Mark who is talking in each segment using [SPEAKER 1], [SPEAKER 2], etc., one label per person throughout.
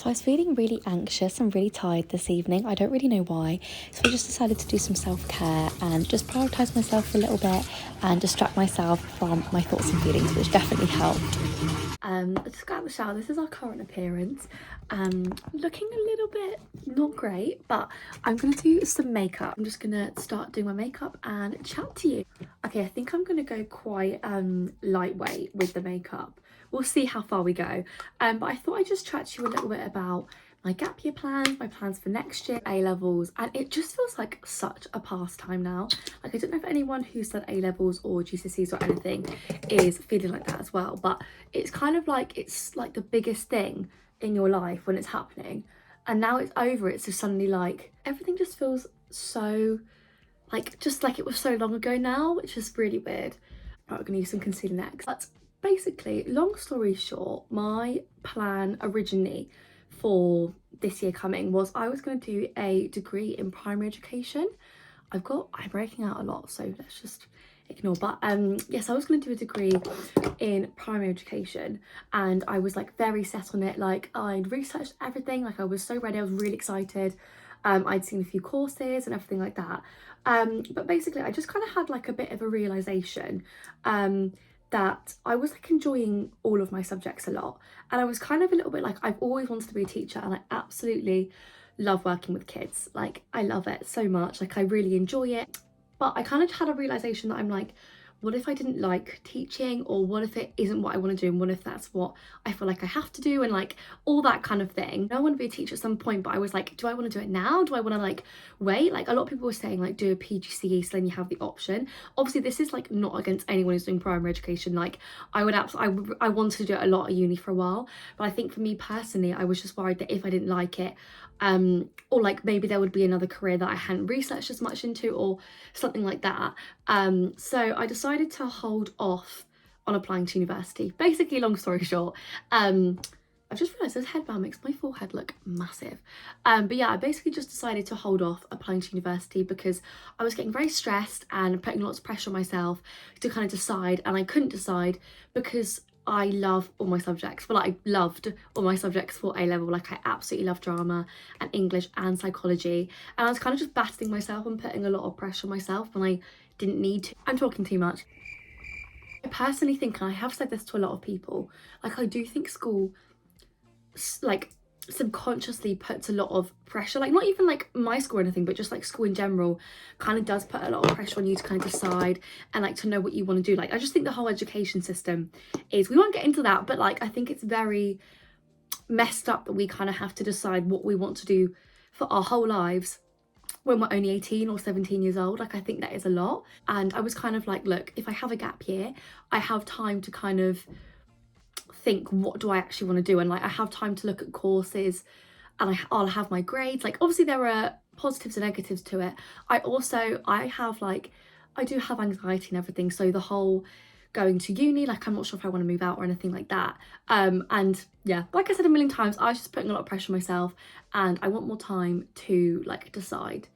[SPEAKER 1] So I was feeling really anxious and really tired this evening. I don't really know why. So I just decided to do some self-care and just prioritise myself for a little bit and distract myself from my thoughts and feelings, which definitely helped. I just got out of the shower. This is our current appearance. Looking a little bit not great, but I'm gonna do some makeup. I'm just gonna start doing my makeup and chat to you. Okay, I think I'm gonna go quite lightweight with the makeup. We'll see how far we go. But I thought I'd just chat to you a little bit about my gap year plans, my plans for next year, A-levels, and it just feels like such a pastime now. Like, I don't know if anyone who's done A-levels or GCSEs or anything is feeling like that as well, but it's kind of like, it's like the biggest thing in your life when it's happening, and now it's over. It's just suddenly like, everything just feels so, like, just like it was so long ago now, which is really weird. Right, we're gonna use some concealer next. But basically, long story short, my plan originally for this year coming was I was going to do a degree in primary education. I'm breaking out a lot, so let's just ignore. But yes, I was going to do a degree in primary education, and I was like very set on it. Like, I'd researched everything, like I was so ready, I was really excited. I'd seen a few courses and everything like that. But basically I just kind of had like a bit of a realization that I was like enjoying all of my subjects a lot, and I was kind of a little bit like, I've always wanted to be a teacher and I absolutely love working with kids. Like, I love it so much, like I really enjoy it. But I kind of had a realization that I'm like, what if I didn't like teaching, or what if it isn't what I want to do, and what if that's what I feel like I have to do, and like all that kind of thing. I want to be a teacher at some point, but I was like, do I want to do it now? Do I want to like wait? Like, a lot of people were saying like do a PGCE so then you have the option. Obviously this is like not against anyone who's doing primary education. Like, I would absolutely, I wanted to do it a lot at uni for a while, but I think for me personally, I was just worried that if I didn't like it, or like maybe there would be another career that I hadn't researched as much into or something like that. So I decided to hold off on applying to university. Basically, long story short, I've just realised this headband makes my forehead look massive. But yeah, I basically just decided to hold off applying to university because I was getting very stressed and putting lots of pressure on myself to kind of decide, and I couldn't decide because I love all my subjects. Well, I loved all my subjects for A-level. Like, I absolutely love drama and English and psychology, and I was kind of just battling myself and putting a lot of pressure on myself when I didn't need to. I'm talking too much. I personally think, and I have said this to a lot of people, like, I do think school like subconsciously puts a lot of pressure, like not even like my school or anything, but just like school in general kind of does put a lot of pressure on you to kind of decide and like to know what you want to do. Like, I just think the whole education system is, we won't get into that, but like I think it's very messed up that we kind of have to decide what we want to do for our whole lives when we're only 18 or 17 years old. Like, I think that is a lot. And I was kind of like, look, if I have a gap year, I have time to kind of think, what do I actually want to do? And like, I have time to look at courses, and I'll have my grades. Like, obviously there are positives and negatives to it. I have like, I do have anxiety and everything, so the whole going to uni, like, I'm not sure if I want to move out or anything like that. And yeah, like I said a million times, I was just putting a lot of pressure on myself, and I want more time to like decide.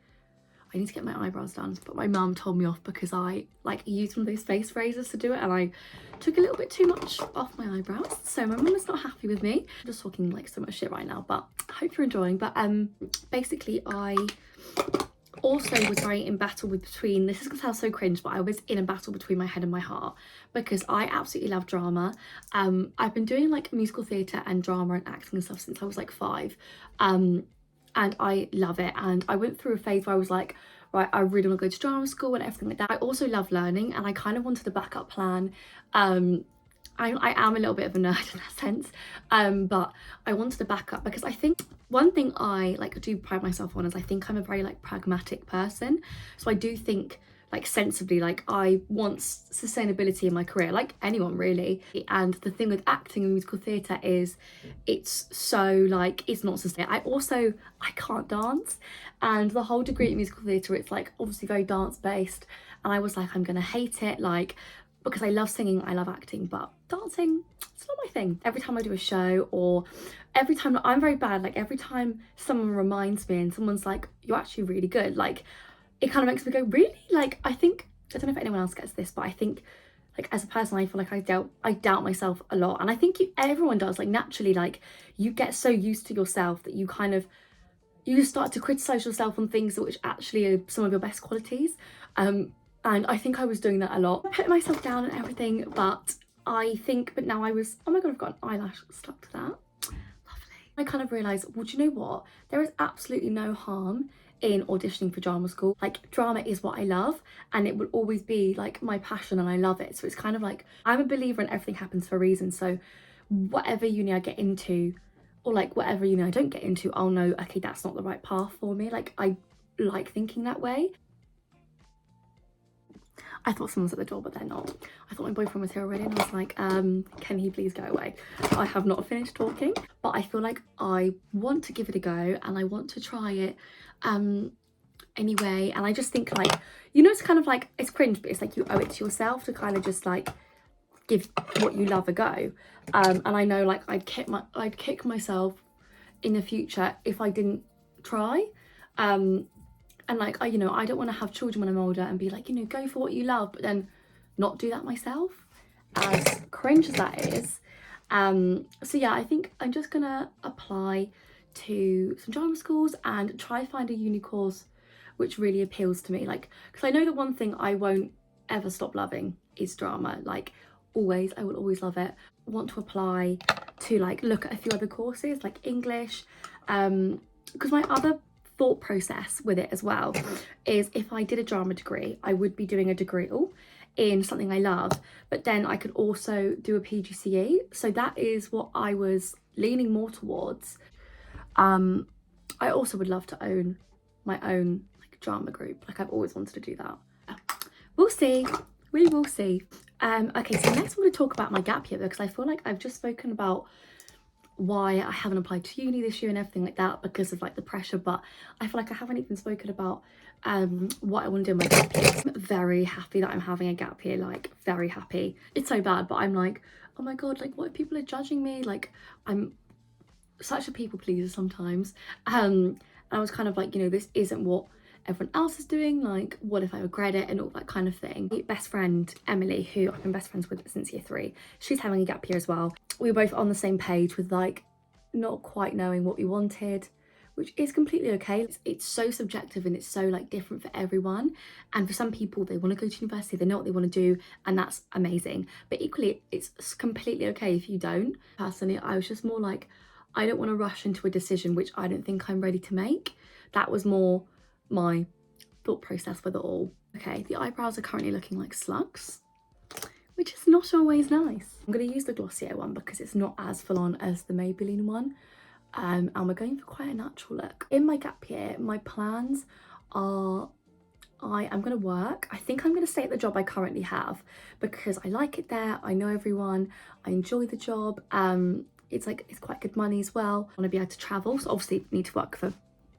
[SPEAKER 1] I need to get my eyebrows done, but my mum told me off because I like used one of those face razors to do it, and I took a little bit too much off my eyebrows, so my mum is not happy with me. I'm just talking like so much shit right now, but I hope you're enjoying. But basically I also was very in battle with between, this is gonna sound so cringe, but I was in a battle between my head and my heart because I absolutely love drama. I've been doing like musical theatre and drama and acting and stuff since I was like 5. And I love it, and I went through a phase where I was like, right, I really want to go to drama school and everything like that. I also love learning, and I kind of wanted a backup plan. I am a little bit of a nerd in that sense, but I wanted a backup because I think one thing I like do pride myself on is I think I'm a very like pragmatic person. So I do think like sensibly, like I want sustainability in my career, like anyone really. And the thing with acting and musical theatre is it's so like, it's not sustainable. I can't dance, and the whole degree in musical theatre, it's like obviously very dance based, and I was like, I'm gonna hate it, like, because I love singing, I love acting, but dancing, it's not my thing. Every time I do a show, or every time, I'm very bad, like every time someone reminds me and someone's like, you're actually really good, like it kind of makes me go, really? Like, I think, I don't know if anyone else gets this, but I think like as a person, I feel like I doubt myself a lot, and I think everyone does, like naturally, like you get so used to yourself that you kind of, you just start to criticize yourself on things which actually are some of your best qualities. And I think I was doing that a lot, putting myself down and everything. But now I was, oh my god, I've got an eyelash stuck to that. Lovely. I kind of realized, well, do you know what, there is absolutely no harm in auditioning for drama school. Like, drama is what I love, and it will always be like my passion, and I love it. So it's kind of like, I'm a believer in everything happens for a reason. So whatever uni I get into, or like whatever uni I don't get into, I'll know, okay, that's not the right path for me. Like, I like thinking that way. I thought someone was at the door, but they're not. I thought my boyfriend was here already, and I was like, can he please go away? I have not finished talking, but I feel like I want to give it a go, and I want to try it anyway. And I just think, like, you know, it's kind of like, it's cringe, but it's like you owe it to yourself to kind of just like give what you love a go. And I know, like, I'd kick myself in the future if I didn't try. And like, you know, I don't want to have children when I'm older and be like, you know, go for what you love, but then not do that myself, as cringe as that is. So yeah, I think I'm just gonna apply to some drama schools and try find a uni course which really appeals to me. Like, because I know the one thing I won't ever stop loving is drama. Like, always, I will always love it. I want to apply to like look at a few other courses like English, because my other thought process with it as well is, if I did a drama degree, I would be doing a degree in something I love, but then I could also do a PGCE. So that is what I was leaning more towards. I also would love to own my own like drama group. Like, I've always wanted to do that. We'll see. We will see. Okay, so next I'm going to talk about my gap year, because I feel like I've just spoken about why I haven't applied to uni this year and everything like that because of like the pressure, but I feel like I haven't even spoken about what I want to do in my gap year. I'm very happy that I'm having a gap year, like very happy. It's so bad, but I'm like, oh my god, like what if people are judging me? Like, I'm such a people pleaser sometimes. And I was kind of like, you know, this isn't what everyone else is doing, like what if I regret it and all that kind of thing. My best friend Emily, who I've been best friends with since year 3, she's having a gap year as well. We were both on the same page with like not quite knowing what we wanted, which is completely okay. It's so subjective and it's so like different for everyone, and for some people they want to go to university, they know what they want to do, and that's amazing, but equally it's completely okay if you don't. Personally, I was just more like, I don't want to rush into a decision which I don't think I'm ready to make. That was more my thought process with it all. Okay, the eyebrows are currently looking like slugs, which is not always nice. I'm going to use the Glossier one because it's not as full on as the Maybelline one, and we're going for quite a natural look. In my gap year, my plans are, I am going to work. I think I'm going to stay at the job I currently have because I like it there, I know everyone, I enjoy the job, it's quite good money as well. I want to be able to travel, so obviously need to work for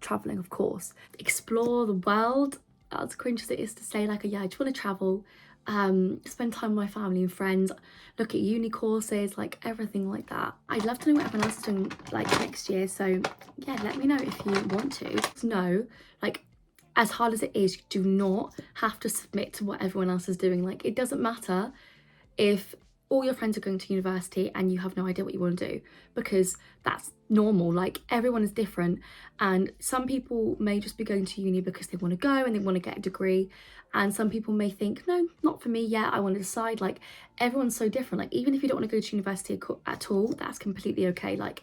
[SPEAKER 1] traveling, of course. Explore the world, as cringe as it is to say, like, yeah, I just want to travel, spend time with my family and friends, look at uni courses, like everything like that. I'd love to know what everyone else is doing like next year, so yeah, let me know if you want to. No, like, as hard as it is, you do not have to submit to what everyone else is doing. Like, it doesn't matter if all your friends are going to university and you have no idea what you want to do, because that's normal. Like, everyone is different, and some people may just be going to uni because they want to go and they want to get a degree, and some people may think, no, not for me yet, I want to decide. Like, everyone's so different. Like, even if you don't want to go to university at all, that's completely okay. Like,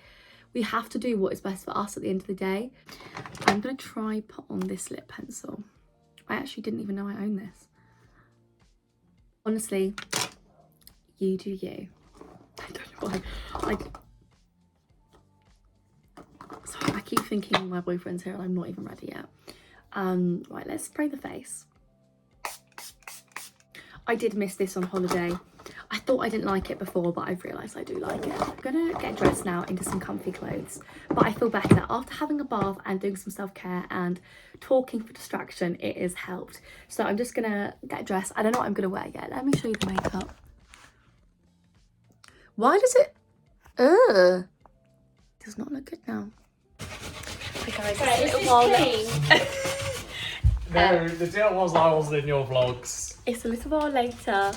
[SPEAKER 1] we have to do what is best for us at the end of the day. I'm gonna try put on this lip pencil. I actually didn't even know I owned this. Honestly, you do you. I don't know why. Sorry, I keep thinking my boyfriend's here and I'm not even ready yet. Right, let's spray the face. I did miss this on holiday. I thought I didn't like it before, but I've realised I do like it. I'm gonna get dressed now into some comfy clothes, but I feel better after having a bath and doing some self-care and talking for distraction. It has helped. So I'm just gonna get dressed. I don't know what I'm gonna wear yet. Let me show you the makeup. Why does it? Ugh. Does not look good now. Hey guys, it's a little while later.
[SPEAKER 2] No, the deal was I wasn't in your vlogs.
[SPEAKER 1] It's a little while later.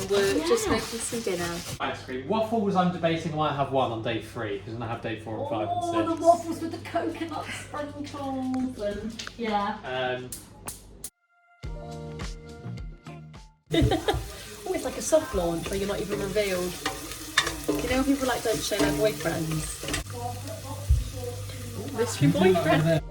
[SPEAKER 1] We're just making some dinner.
[SPEAKER 2] Ice cream. Waffles, I'm debating I might have one on day 3 because then I have day 4 and 5 and 6.
[SPEAKER 3] Oh, the waffles with the coconut sprinkles and yeah.
[SPEAKER 1] Oh, it's like a soft launch where you're not even revealed. You know when people like don't show their boyfriends? Mystery boyfriend.